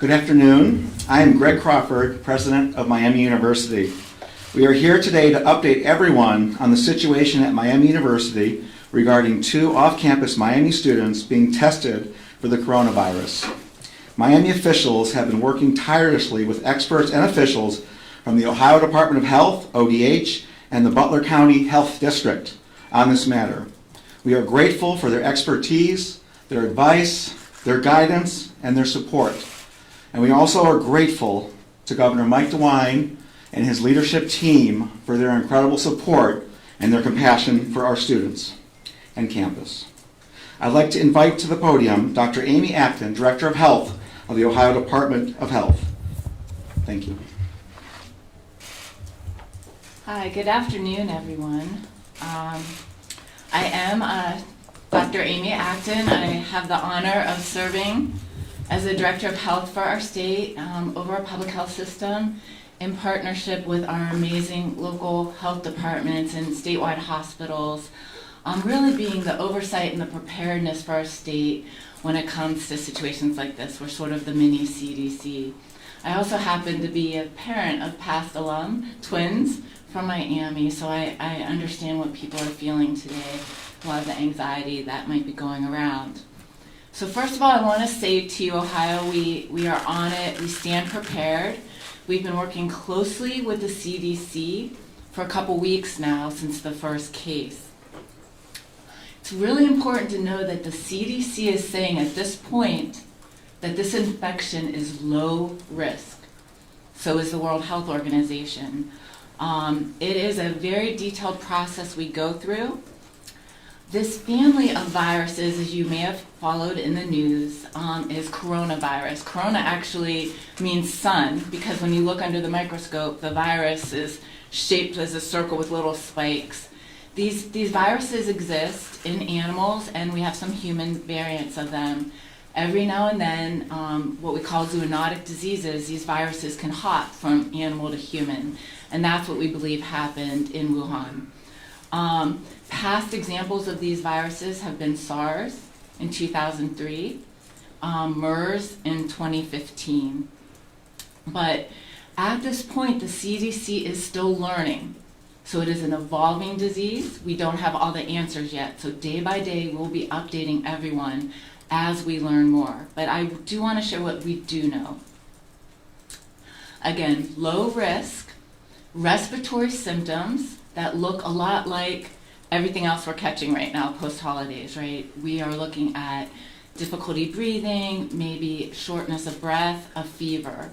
Good afternoon. I am Greg Crawford, president of Miami University. We are here today to update everyone on the situation at Miami University regarding 2 off-campus Miami students being tested for the coronavirus. Miami officials have been working tirelessly with experts and officials from the Ohio Department of Health, ODH, and the Butler County Health District on this matter. We are grateful for their expertise, their advice, their guidance, and their support. And we also are grateful to Governor Mike DeWine and his leadership team for their incredible support and their compassion for our students and campus. I'd like to invite to the podium Dr. Amy Acton, Director of Health of the Ohio Department of Health. Thank you. Hi, good afternoon, everyone. I am Dr. Amy Acton. I have the honor of serving as the Director of Health for our state over our public health system in partnership with our amazing local health departments and statewide hospitals, really being the oversight and the preparedness for our state when it comes to situations like this. We're sort of the mini CDC. I also happen to be a parent of past alum, twins from Miami, so I understand what people are feeling today, a lot of the anxiety that might be going around. So first of all, I want to say to you, Ohio, we are on it. We stand prepared. We've been working closely with the CDC for a couple weeks now since the first case. It's really important to know that the CDC is saying at this point that this infection is low risk. So is the World Health Organization. It is a very detailed process we go through. This family of viruses, as you may have followed in the news, is coronavirus. Corona actually means sun, because when you look under the microscope, the virus is shaped as a circle with little spikes. These viruses exist in animals, and we have some human variants of them. Every now and then, what we call zoonotic diseases, these viruses can hop from animal to human, and that's what we believe happened in Wuhan. Past examples of these viruses have been SARS in 2003, MERS in 2015. But at this point, the CDC is still learning. So it is an evolving disease. We don't have all the answers yet. So day by day, we'll be updating everyone as we learn more. But I do want to share what we do know. Again, low risk, respiratory symptoms that look a lot like everything else we're catching right now post-holidays, right? We are looking at difficulty breathing, maybe shortness of breath, a fever.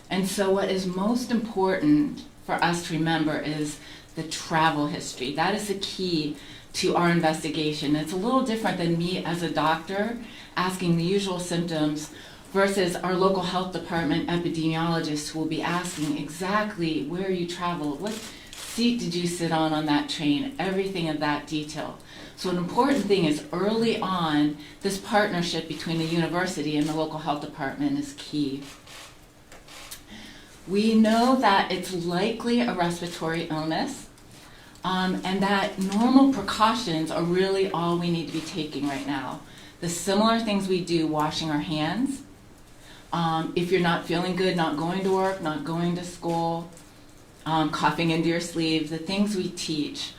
And so what is most important for us to remember is the travel history. That is the key to our investigation. It's a little different than me as a doctor asking the usual symptoms versus our local health department epidemiologists who will be asking exactly where you traveled, what seat did you sit on that train, everything of that detail. So an important thing is early on, this partnership between the university and the local health department is key. We know that it's likely a respiratory illness, and that normal precautions are really all we need to be taking right now. The similar things we do, washing our hands, if you're not feeling good, not going to work, not going to school, coughing into your sleeve, the things we teach.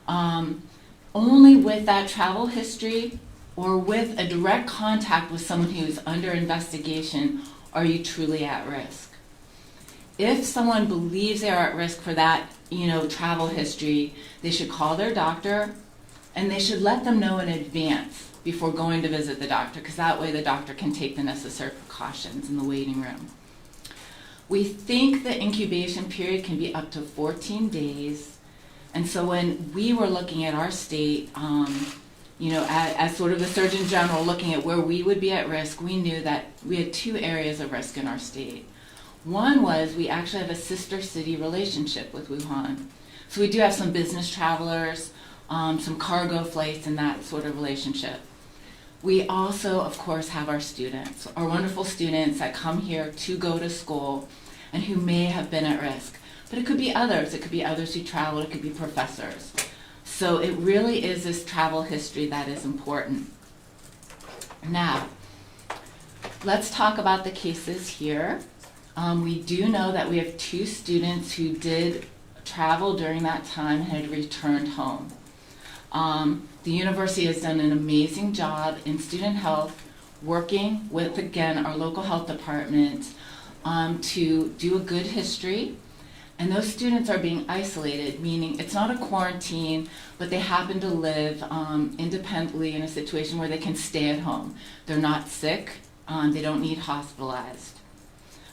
Only with that travel history or with a direct contact with someone who's under investigation are you truly at risk. If someone believes they are at risk for that, travel history, they should call their doctor and they should let them know in advance before going to visit the doctor, because that way the doctor can take the necessary precautions in the waiting room. We think the incubation period can be up to 14 days. And so when we were looking at our state, as sort of the Surgeon General looking at where we would be at risk, we knew that we had 2 areas of risk in our state. One was we actually have a sister city relationship with Wuhan. So we do have some business travelers, some cargo flights, and that sort of relationship. We also, of course, have our students, our wonderful students that come here to go to school and who may have been at risk. But it could be others. It could be others who traveled. It could be professors. So it really is this travel history that is important. Now, let's talk about the cases here. We do know that we have 2 students who did travel during that time and had returned home. The university has done an amazing job in student health, working with, again, our local health department to do a good history. And those students are being isolated, meaning it's not a quarantine, but they happen to live independently in a situation where they can stay at home. They're not sick, they don't need hospitalized.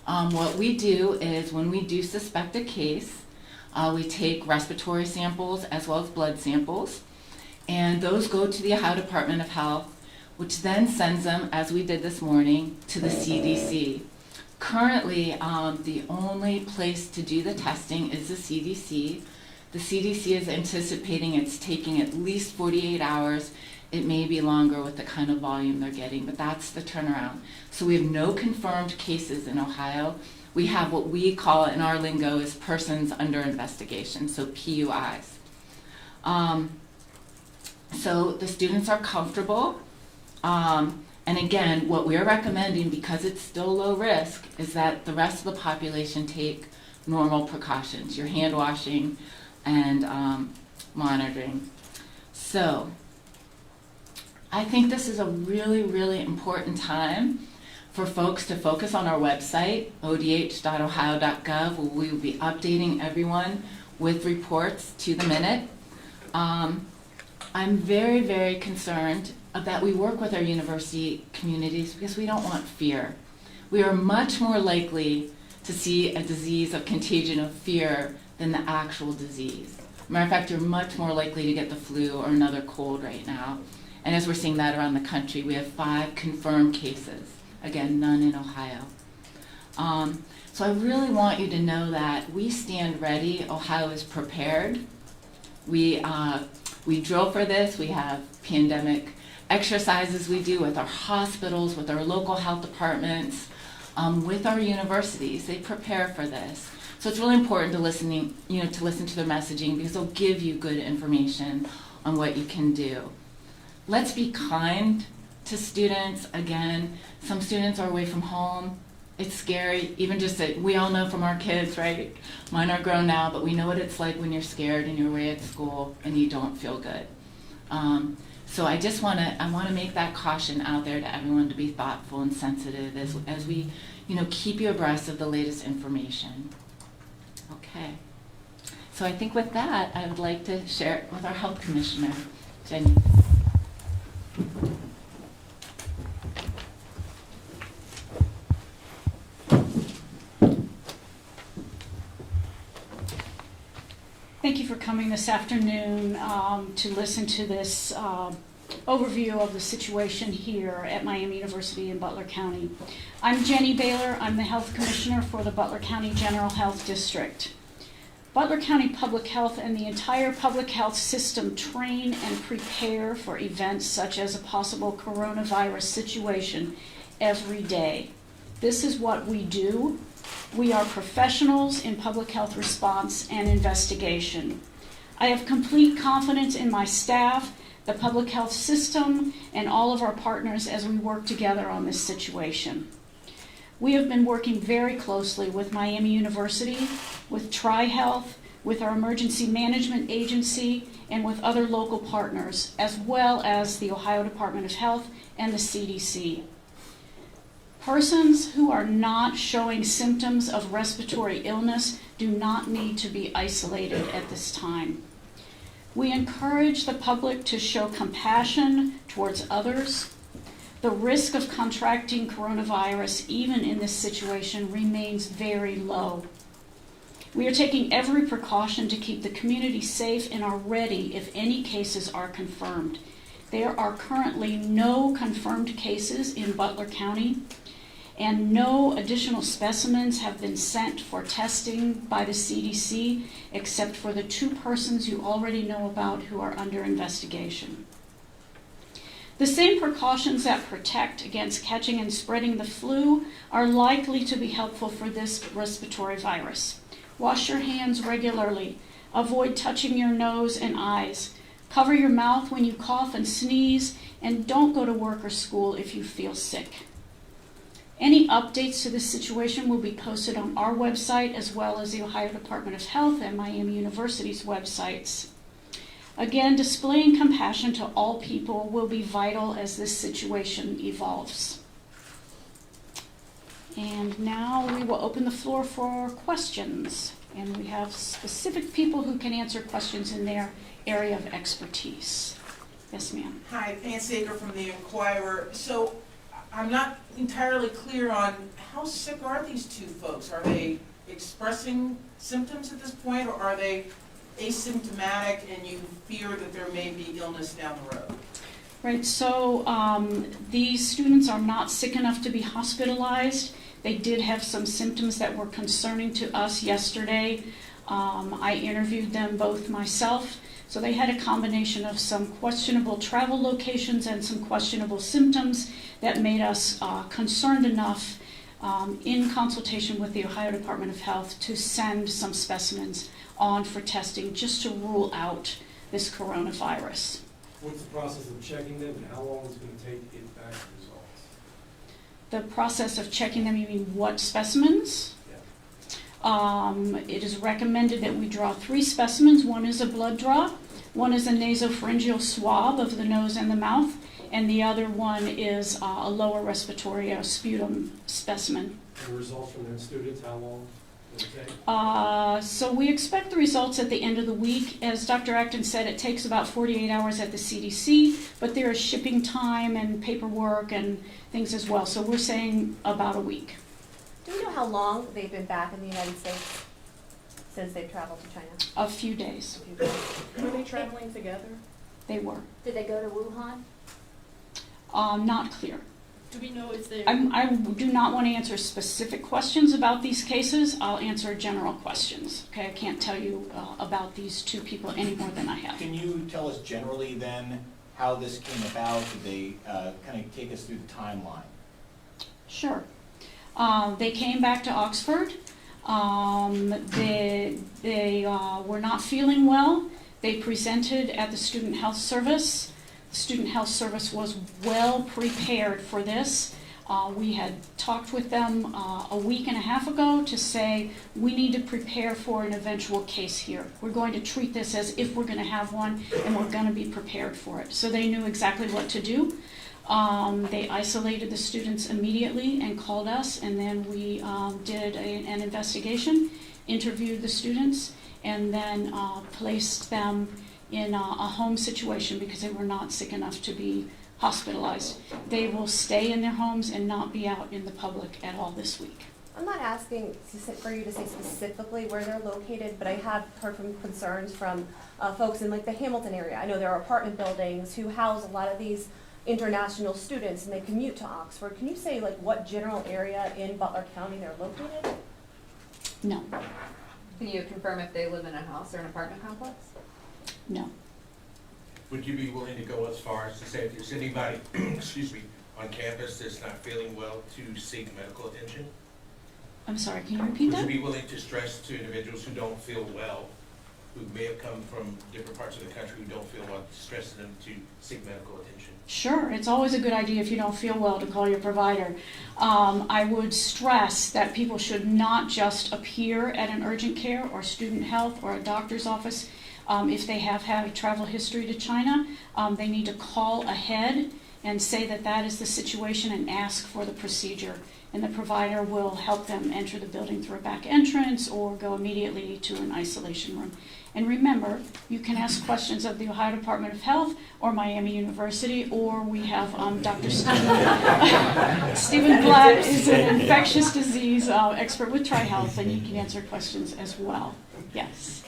What we do is when we do suspect a case, we take respiratory samples as well as blood samples, and those go to the Ohio Department of Health, which then sends them, as we did this morning, to the CDC. Currently, the only place to do the testing is the CDC. The CDC is anticipating it's taking at least 48 hours. It may be longer with the kind of volume they're getting, but that's the turnaround. So we have no confirmed cases in Ohio. We have what we call in our lingo is persons under investigation, so PUIs. So the students are comfortable. And again, what we're recommending, because it's still low risk, is that the rest of the population take normal precautions, your hand washing and monitoring. So I think this is a really, really important time for folks to focus on our website, odh.ohio.gov, where we will be updating everyone with reports to the minute. I'm very, very concerned that we work with our university communities because we don't want fear. We are much more likely to see a disease of contagion of fear than the actual disease. Matter of fact, you're much more likely to get the flu or another cold right now. And as we're seeing that around the country, we have 5 confirmed cases. Again, none in Ohio. So I really want you to know that we stand ready. Ohio is prepared. We drill for this. We have pandemic exercises we do with our hospitals, with our local health departments, with our universities. They prepare for this. So it's really important to listen to their messaging because they'll give you good information on what you can do. Let's be kind to students. Again, some students are away from home. It's scary, even just that we all know from our kids, right? Mine are grown now, but we know what it's like when you're scared and you're away at school and you don't feel good. So I want to make that caution out there to everyone to be thoughtful and sensitive as we, keep you abreast of the latest information. Okay. So I think with that, I would like to share it with our health commissioner, Jenny. Thank you for coming this afternoon to listen to this overview of the situation here at Miami University in Butler County. I'm Jenny Baylor. I'm the Health Commissioner for the Butler County General Health District. Butler County Public Health and the entire public health system train and prepare for events such as a possible coronavirus situation every day. This is what we do. We are professionals in public health response and investigation. I have complete confidence in my staff, the public health system, and all of our partners as we work together on this situation. We have been working very closely with Miami University, with TriHealth, with our emergency management agency, and with other local partners, as well as the Ohio Department of Health and the CDC. Persons who are not showing symptoms of respiratory illness do not need to be isolated at this time. We encourage the public to show compassion towards others. The risk of contracting coronavirus, even in this situation, remains very low. We are taking every precaution to keep the community safe and are ready if any cases are confirmed. There are currently no confirmed cases in Butler County, and no additional specimens have been sent for testing by the CDC, except for the 2 persons you already know about who are under investigation. The same precautions that protect against catching and spreading the flu are likely to be helpful for this respiratory virus. Wash your hands regularly. Avoid touching your nose and eyes. Cover your mouth when you cough and sneeze, and don't go to work or school if you feel sick. Any updates to this situation will be posted on our website as well as the Ohio Department of Health and Miami University's websites. Again, displaying compassion to all people will be vital as this situation evolves. And now we will open the floor for questions. And we have specific people who can answer questions in their area of expertise. Yes, ma'am. Hi, Ann Sager from the Inquirer. So I'm not entirely clear on how sick are these two folks? Are they expressing symptoms at this point, or are they asymptomatic and you fear that there may be illness down the road? Right, so these students are not sick enough to be hospitalized. They did have some symptoms that were concerning to us yesterday. I interviewed them both myself. So they had a combination of some questionable travel locations and some questionable symptoms that made us concerned enough in consultation with the Ohio Department of Health to send some specimens on for testing just to rule out this coronavirus. What's the process of checking them, and how long is it going to take to get back the results? The process of checking them, you mean what specimens? Yeah. It is recommended that we draw 3 specimens. One is a blood draw, one is a nasopharyngeal swab of the nose and the mouth, and the other one is a lower respiratory sputum specimen. And the results from the students, how long will it take? So we expect the results at the end of the week. As Dr. Acton said, it takes about 48 hours at the CDC, but there is shipping time and paperwork and things as well. So we're saying about a week. Do we know how long they've been back in the United States since they've traveled to China? A few days. Were they traveling together? They were. Did they go to Wuhan? Not clear. Do we know if they? I do not want to answer specific questions about these cases. I'll answer general questions. Okay, I can't tell you about these 2 people any more than I have. Can you tell us generally then how this came about? Did they kind of take us through the timeline? Sure. They came back to Oxford. They were not feeling well. They presented at the Student Health Service. The Student Health Service was well prepared for this. We had talked with them a week and a half ago to say we need to prepare for an eventual case here. We're going to treat this as if we're going to have one, and we're going to be prepared for it. So they knew exactly what to do. They isolated the students immediately and called us, and then we did an investigation, interviewed the students, and then placed them in a home situation because they were not sick enough to be hospitalized. They will stay in their homes and not be out in the public at all this week. I'm not asking for you to say specifically where they're located, but I have heard from concerns from folks in like the Hamilton area. I know there are apartment buildings who house a lot of these international students, and they commute to Oxford. Can you say like what general area in Butler County they're located? No, Can you confirm if they live in a house or an apartment complex? no. Would you be willing to go as far as to say if there's anybody, excuse me, on campus that's not feeling well to seek medical attention? I'm sorry, can you repeat Would that? you be willing to stress to individuals who don't feel well, who may have come from different parts of the country who don't feel well, stress them to seek medical attention? Sure, it's always a good idea if you don't feel well to call your provider. I would stress that people should not just appear at an urgent care or student health or a doctor's office. If they have had a travel history to China, they need to call ahead and say that that is the situation and ask for the procedure. And the provider will help them enter the building through a back entrance or go immediately to an isolation room. And remember, you can ask questions of the Ohio Department of Health or Miami University, or we have Dr. Stephen Blatt is an infectious disease expert with TriHealth, and he can answer questions as well. Yes.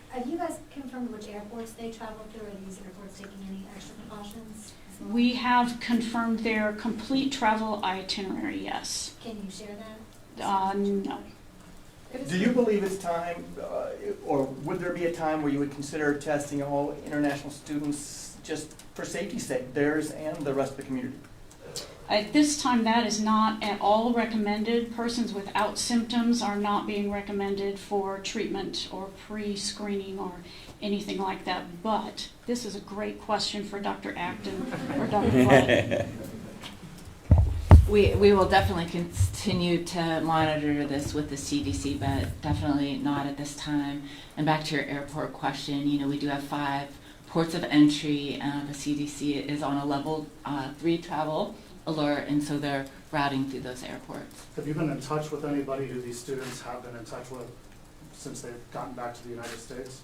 Have you guys confirmed which airports they travel through? Are these airports taking any extra precautions? We have confirmed their complete travel itinerary, yes. Can you share that? No. Do you believe it's time, or would there be a time where you would consider testing all international students just for safety's sake, theirs and the rest of the community? At this time, that is not at all recommended. Persons without symptoms are not being recommended for treatment or pre-screening or anything like that. But this is a great question for Dr. Acton or Dr. Blatt. We will definitely continue to monitor this with the CDC, but definitely not at this time. And back to your airport question, we do have 5 ports of entry. The CDC is on a level 3 travel alert, and so they're routing through those airports. Have you been in touch with anybody who these students have been in touch with since they've gotten back to the United States?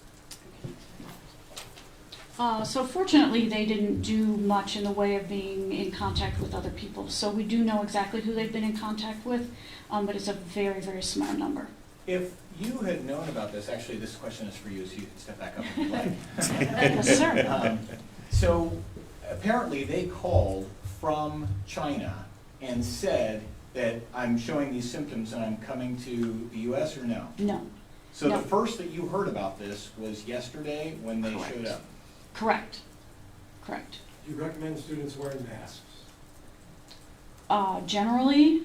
So fortunately, they didn't do much in the way of being in contact with other people. So we do know exactly who they've been in contact with, but it's a very, very small number. If you had known about this, actually, this question is for you, so you can step back up if you'd like. Yes, sir. So apparently they called from China and said that I'm showing these symptoms and I'm coming to the US, or no? No. So No. the first that you heard about this was yesterday when they Correct. showed up? Correct. Correct. Do you recommend students wearing masks? Generally,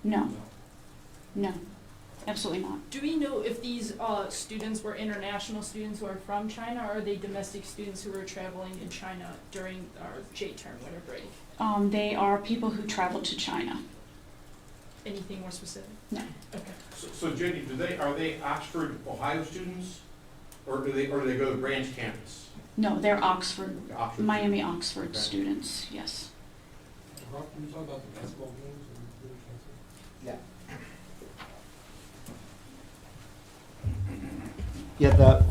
no. No. Absolutely not. Do we know if these students were international students who are from China, or are they domestic students who were traveling in China during our J-term winter break? They are people who travel to China. Anything more specific? No. Okay. So Jenny, are they Oxford, Ohio students, or do they go to the branch campus? No, they're Oxford, Oxford. Miami Oxford Okay. students, yes. Rob, can you talk about the basketball games and being canceled? Yeah,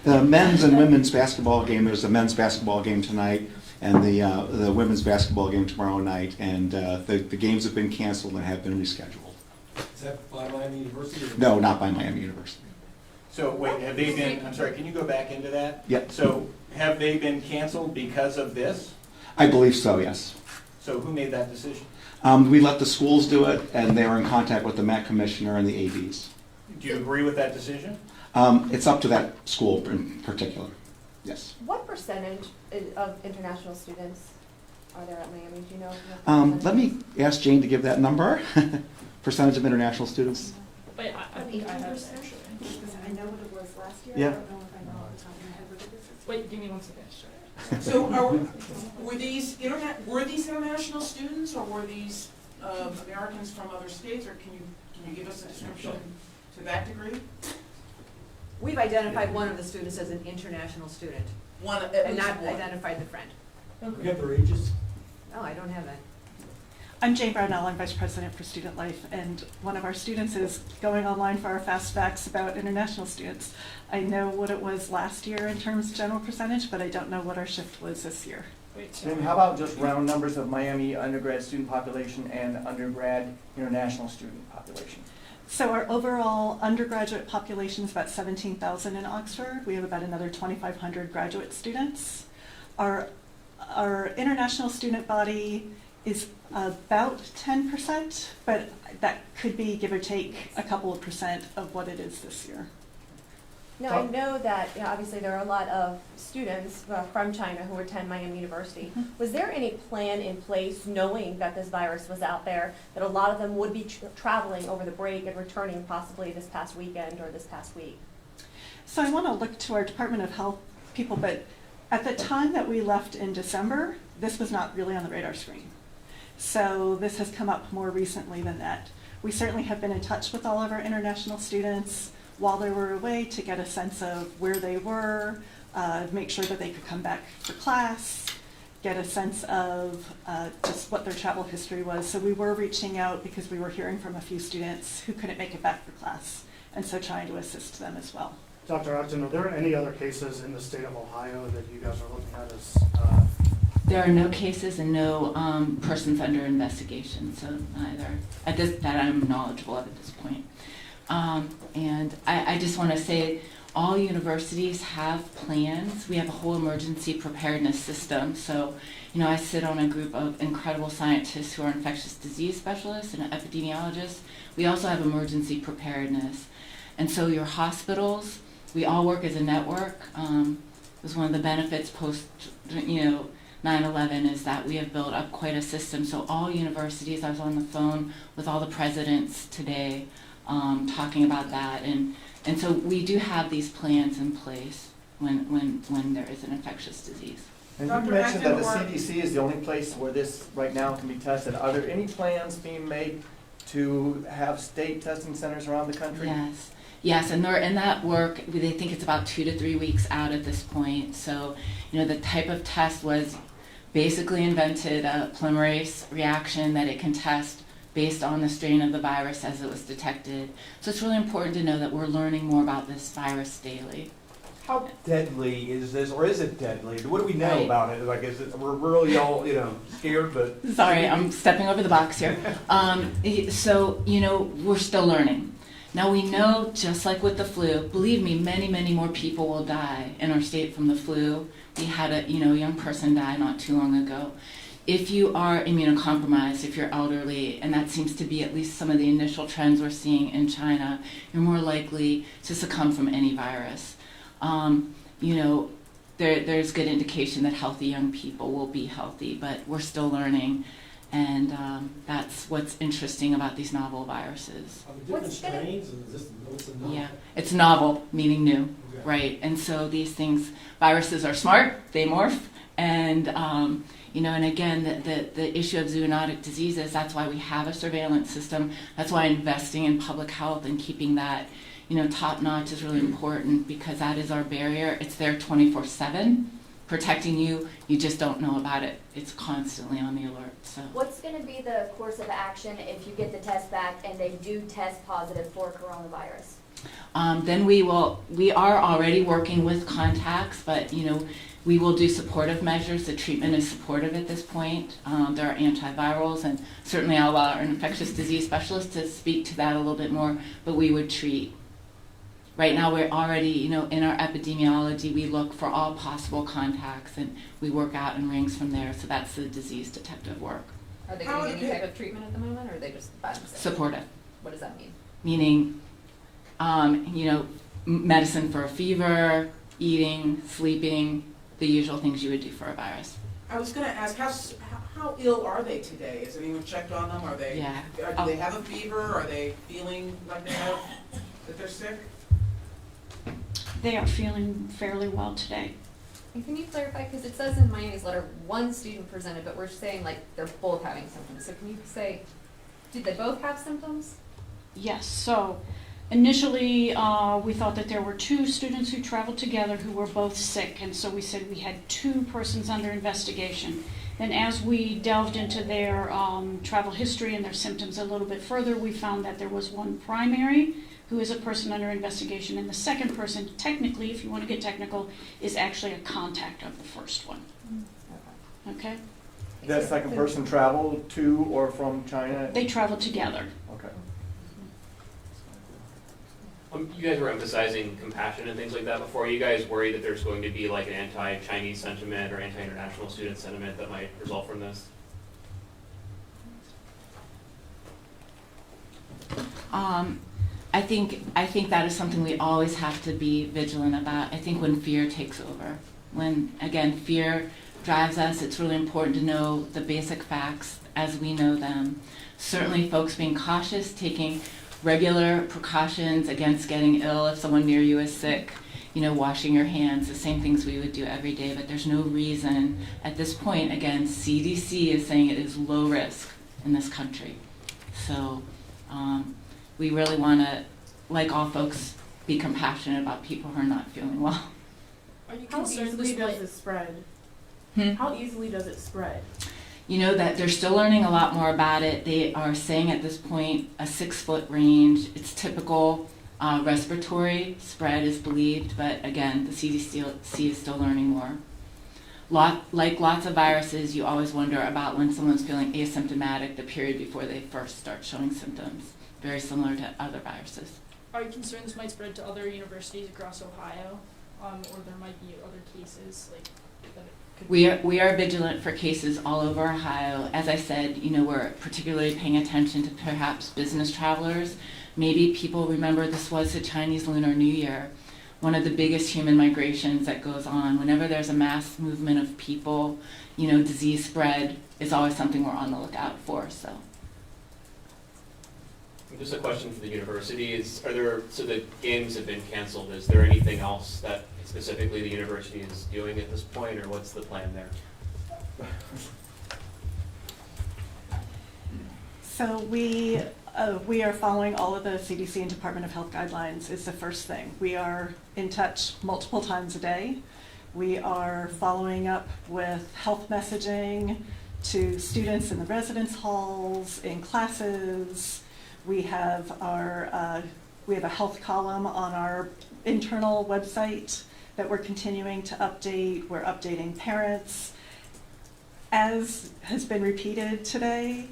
the men's and women's basketball game, there's a men's basketball game tonight and the women's basketball game tomorrow night, and the games have been canceled and have been rescheduled. Is that by Miami University? Or No, not by Miami University. So wait, have they been, I'm sorry, can you go back into that? Yep. So have they been canceled because of this? I believe so, yes. So who made that decision? We let the schools do it, and they were in contact with the Met Commissioner and the ADs. Do you agree with that decision? It's up to that school in particular, yes. What percentage of international students are there at Miami? Do you know? Let me ask Jane to give that number. Percentage of international students? But I think I have it actually. I know what it was last year. Yeah. I don't know if I know off the top of my head what it is. Wait, give me 1 second. Sure. So were these international students, or were these Americans from other states, or can you give us a description to that degree? We've identified one of the students as an international student One, at and least not one. identified the friend. We got their ages? No, I don't have that. I'm Jane Brownell, I'm Vice President for Student Life, and one of our students is going online for our Fast Facts about international students. I know what it was last year in terms of general percentage, but I don't know what our shift was this year. Wait, And how about just round numbers of Miami undergrad student population and undergrad international student population? So our overall undergraduate population is about 17,000 in Oxford. We have about another 2,500 graduate students. Our international student body is about 10%, but that could be, give or take, a couple of percent of what it is this year. Now, I know that obviously there are a lot of students from China who attend Miami University. Was there any plan in place, knowing that this virus was out there, that a lot of them would be traveling over the break and returning possibly this past weekend or this past week? So I want to look to our Department of Health people, but at the time that we left in December, this was not really on the radar screen. So this has come up more recently than that. We certainly have been in touch with all of our international students while they were away to get a sense of where they were, make sure that they could come back for class, get a sense of just what their travel history was. So we were reaching out because we were hearing from a few students who couldn't make it back for class, and so trying to assist them as well. Dr. Acton, are there any other cases in the state of Ohio that you guys are looking at as There are no cases and no persons under investigation, so neither, that I'm knowledgeable of at this point. And I just want to say, all universities have plans. We have a whole emergency preparedness system. So, I sit on a group of incredible scientists who are infectious disease specialists and epidemiologists. We also have emergency preparedness. And so your hospitals, we all work as a network. It was one of the benefits post, 9/11 is that we have built up quite a system. So all universities, I was on the phone with all the presidents today talking about that. And so we do have these plans in place when there is an infectious disease. And you Dr. mentioned that the Acton, or- CDC is the only place where this right now can be tested. Are there any plans being made to have state testing centers around the country? Yes, yes, and they're in that work. They think it's about 2 to 3 weeks out at this point. So, the type of test was basically invented a polymerase reaction that it can test based on the strain of the virus as it was detected. So it's really important to know that we're learning more about this virus daily. How deadly is this, or is it deadly? What do we know Right. about it? Like, we're really all, scared, but. Sorry, I'm stepping over the box here. So, we're still learning. Now we know, just like with the flu, believe me, many, many more people will die in our state from the flu. We had a young person die not too long ago. If you are immunocompromised, if you're elderly, and that seems to be at least some of the initial trends we're seeing in China, you're more likely to succumb from any virus. There's good indication that healthy young people will be healthy, but we're still learning, and that's what's interesting about these novel viruses. Are there different strains, and is this, what's the novel? Yeah, it's novel, meaning new, Okay. right? And so these things, viruses are smart, they morph, and and again, the issue of zoonotic diseases, that's why we have a surveillance system. That's why investing in public health and keeping that top notch is really important, because that is our barrier. It's there 24/7, protecting you. You just don't know about it. It's constantly on the alert. So what's going to be the course of action if you get the test back and they do test positive for coronavirus? then we are already working with contacts, but we will do supportive measures. The treatment is supportive at this point. There are antivirals, and certainly I'll allow our infectious disease specialist to speak to that a little bit more, but we would treat. Right now we're already, in our epidemiology, we look for all possible contacts and we work out in rings from there. So that's the disease detective work. Are they getting any type of treatment at the moment, or are they just by themselves? Supportive. What does that mean? Meaning, medicine for a fever, eating, sleeping, the usual things you would do for a virus. I was gonna ask, how ill are they today? Has anyone checked on them? Do they have a fever? Are they feeling like that they're sick? They are feeling fairly well today. And can you clarify, because it says in Miami's letter, one student presented, but we're saying like they're both having symptoms. So can you say, did they both have symptoms? Yes, so initially we thought that there were 2 students who traveled together who were both sick, and so we said we had 2 persons under investigation. Then as we delved into their travel history and their symptoms a little bit further, we found that there was one primary who is a person under investigation, and the second person, technically, if you want to get technical, is actually a contact of the first one. Okay? Did that second person travel to or from China? They traveled together. Okay. You guys were emphasizing compassion and things like that before. Are you guys worried that there's going to be like an anti-Chinese sentiment or anti-international student sentiment that might result from this? I think that is something we always have to be vigilant about. I think when fear takes over, when again fear drives us, it's really important to know the basic facts as we know them. Certainly folks being cautious, taking regular precautions against getting ill if someone near you is sick, washing your hands, the same things we would do every day, but there's no reason at this point. Again, CDC is saying it is low risk in this country. So we really want to, like all folks, be compassionate about people who are not feeling well. Are you How concerned easily with does it spread? Hmm? How easily does it spread? That they're still learning a lot more about it. They are saying at this point a 6-foot range. It's typical respiratory spread is believed, but again, the CDC is still learning more. Like lots of viruses, you always wonder about when someone's feeling asymptomatic, the period before they first start showing symptoms. Very similar to other viruses. Are you concerned this might spread to other universities across Ohio, or there might be other cases like that? We are vigilant for cases all over Ohio. As I said, we're particularly paying attention to perhaps business travelers. Maybe people remember this was the Chinese Lunar New Year, one of the biggest human migrations that goes on. Whenever there's a mass movement of people, disease spread is always something we're on the lookout for. So. Just a question for the university so the games have been canceled. Is there anything else that specifically the university is doing at this point, or what's the plan there? So we are following all of the CDC and Department of Health guidelines is the first thing. We are in touch multiple times a day. We are following up with health messaging to students in the residence halls, in classes. We have a health column on our internal website that we're continuing to update. We're updating parents. As has been repeated today,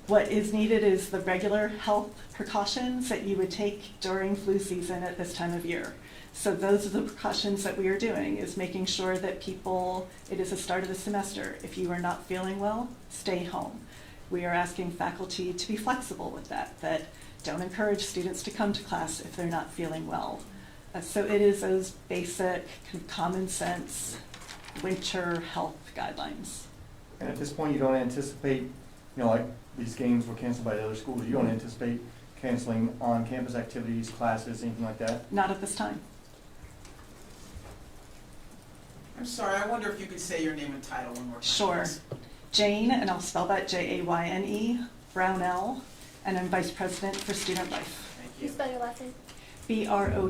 what is needed is the regular health precautions that you would take during flu season at this time of year. So those are the precautions that we are doing, is making sure that people, it is the start of the semester. If you are not feeling well, stay home. We are asking faculty to be flexible with that don't encourage students to come to class if they're not feeling well. So it is those basic kind of common sense winter health guidelines. And at this point, you don't anticipate, like these games were canceled by the other schools, you don't anticipate canceling on-campus activities, classes, anything like that? Not at this time. I'm sorry, I wonder if you could say your name and title one more time. Sure. Jane, and I'll spell that Jayne, Brownell, and I'm Vice President for Student Life. Thank Can you you. spell your last name? Brownell.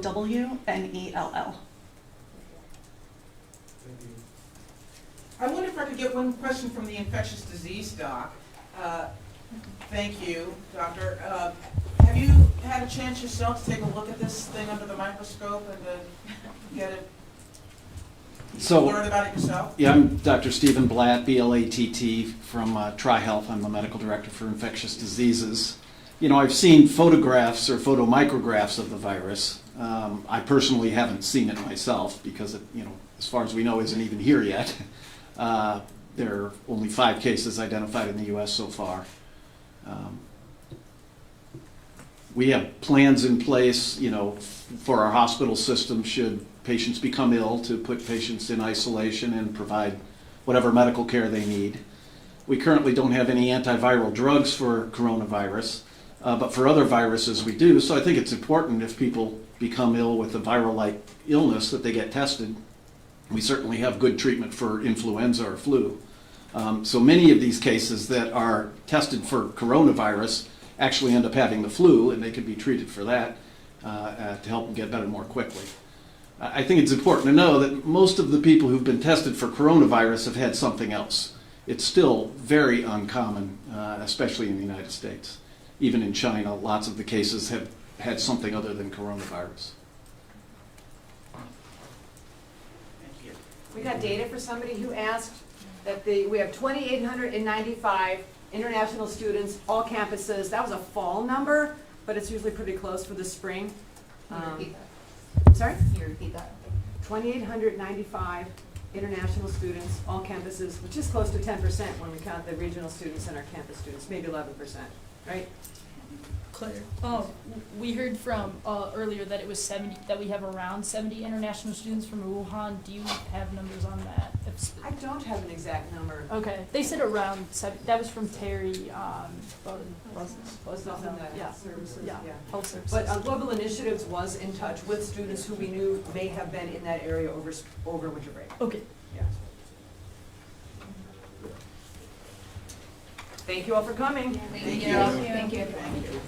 Thank you. I wonder if I could get one question from the infectious disease doc. Thank you, doctor. Have you had a chance yourself to take a look at this thing under the microscope and to get it, learn about it yourself? Yeah, I'm Dr. Stephen Blatt, BLATT from TriHealth. I'm the medical director for infectious diseases. I've seen photographs or photomicrographs of the virus. I personally haven't seen it myself because it, as far as we know, isn't even here yet. There are only 5 cases identified in the U.S. so far. We have plans in place, for our hospital system should patients become ill, to put patients in isolation and provide whatever medical care they need. We currently don't have any antiviral drugs for coronavirus, but for other viruses we do. So I think it's important if people become ill with a viral-like illness that they get tested. We certainly have good treatment for influenza or flu. So many of these cases that are tested for coronavirus actually end up having the flu, and they can be treated for that to help them get better more quickly. I think it's important to know that most of the people who've been tested for coronavirus have had something else. It's still very uncommon, especially in the United States. Even in China, lots of the cases have had something other than coronavirus. Thank you. We got data for somebody who asked that we have 2,895 international students, all campuses. That was a fall number, but it's usually pretty close for the spring. Can you repeat that? I'm sorry? Can you repeat that? 2,895 international students, all campuses, which is close to 10% when we count the regional students and our campus students, maybe 11%, right? Claire. We heard from earlier that it was 70, that we have around 70 international students from Wuhan. Do you have numbers on that? I don't have an exact number. Okay, they said around 70. That was from Terry. Yeah, services, yeah, yeah. health services. But Global Initiatives was in touch with students who we knew may have been in that area over winter break. Okay. Yeah. Thank you all for coming. Thank you. you. Thank you. Thank you.